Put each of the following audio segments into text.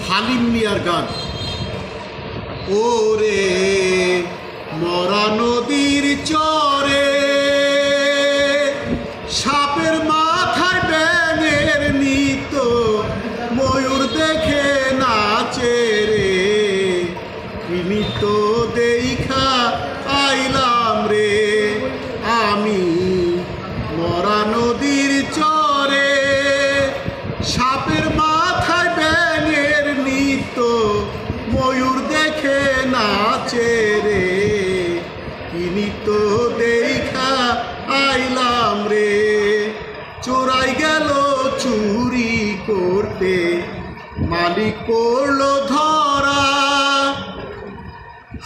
হালিম মিয়ার গান। ওরে মরা নদীর চরে সাপের মাথায় ব্যাঙের নিত, ময়ূর দেখে নাচে রে, নিত দেখা আইলাম রে আমি মরা নদীর চরে। সাপের মাথায় ব্যাঙের নিত, ময়ূর দেখে নাচে রে, নিত দেখা আইলাম রে। চোরাই গেল চুরি করতে, মালিক পড়ল ধরা,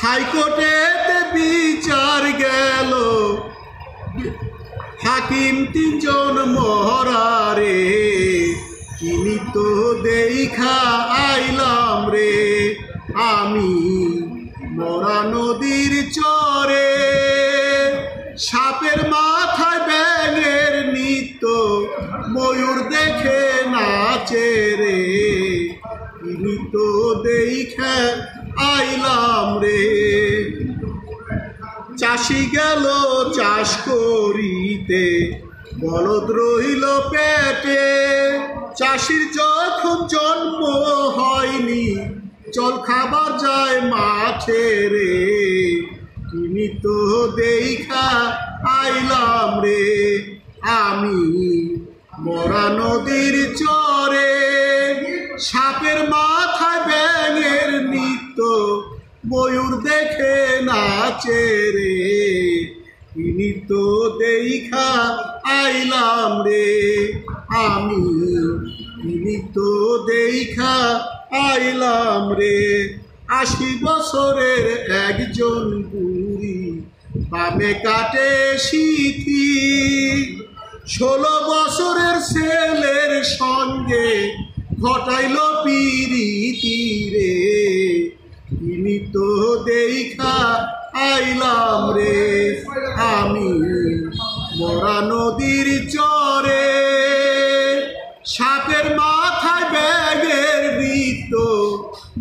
হাইকোর্টেতে বিচার গেল, হাকিম 3 জন মরা রে, নিত দেখা আইলাম রে আমি মরা নদীর চরে। সাপের মাথায় ব্যাঙের নিত, ময়ূর দেখে নাচে রে, নিত দেখা আইলাম রে। চাষি গেল চাষ করিতে, বলদ রইল পেটে, চাষির যখন জন্ম হয়নি, চল খাবার যায় মাঠে রে, নিত দেখা আইলাম রে আমি মরা নদীর চরে। সাপের মাথায় ব্যাঙের নিত, ময়ূর দেখে নাচে রে, নিত দেখা আইলাম রে আমি নিত দেখা আইলাম রে। 80 বছরের একজন বুড়ি বামে কাটে সিথি, 16 বছরের ছেলের সঙ্গে ঘটাইল পিরিতি রে, নিত দেখা আইলাম রে আমি মরা নদীর চরে। সাপের মাথায় ব্যাঙের নিত,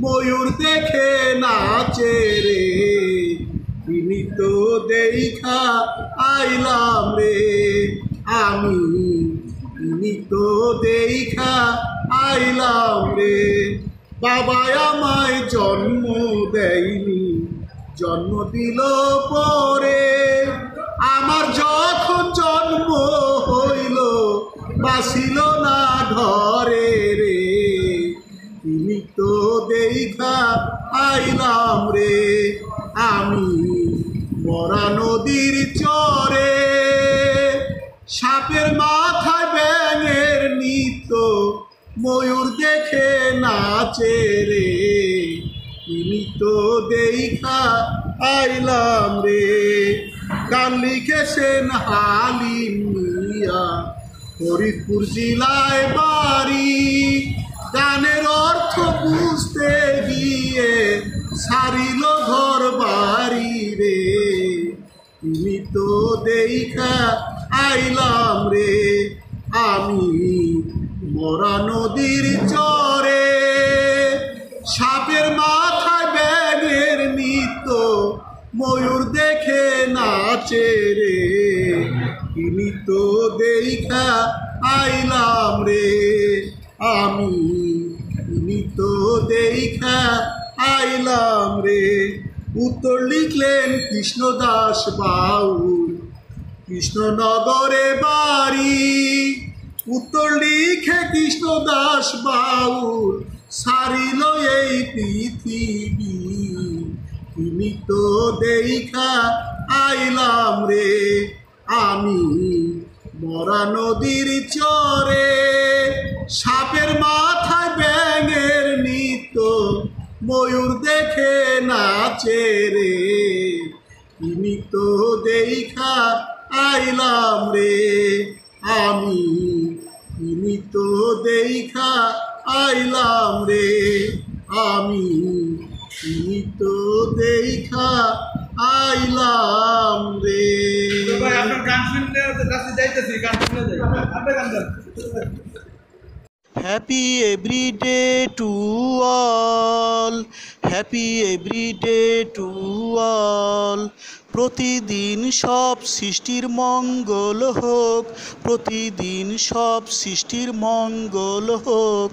ময়ূর দেখে নাচে রে, নিত দেখা আইলাম রে আমি নিত দেখা আইলাম রে। বাবা আমায় জন্ম দেয়নি, জন্ম দিল পরে, আমার যখন জন্ম হইল, বাসিল না ঘরে রে, নিত দেখা আইলাম রে আমি মরা নদীর চরে। সাপের মাথায় ব্যাঙের নিত, ময়ূর দেখে নাচে রে, নিত দেখা আইলাম রে। গান লিখেছেন হালিম মিয়া, ফরিদপুর জেলায় বাড়ি। গানের অর্থ বুঝতে গিয়ে ছাড়িল ঘর বাড়ি রে, নিত দেখা আইলাম রে আমি মরা নদীর চরে। সাপের মাথায় ব্যাঙের নিত, ময়ূর দেখে নাচে রে, নিত দেখা আইলাম রে আমি নিত দেখা আইলাম রে। উত্তর লিখলেন কৃষ্ণদাস বাউল, কৃষ্ণনগরে বাড়ি। উত্তর লিখে কৃষ্ণদাস বাউল সারিল এই পৃথিবী, নিত দেখা আইলাম রে আমি মরা নদীর চরে। সাপের মাথায় ব্যাঙের নিত, ময়ূর দেখে নাচে রে, নিত দেখা আইলাম রে আমি নিত দেখা আইলাম রে আমি নিত দেখা আইলাম রে। ভাই আপনার গান শুনলে রাস্তায় যাইতেছি, গান শুনলে যাই, আপনার গান দেন। Happy everyday to all, happy everyday to all. প্রতিদিন সব সৃষ্টির মঙ্গল হোক, প্রতিদিন সব সৃষ্টির মঙ্গল হোক।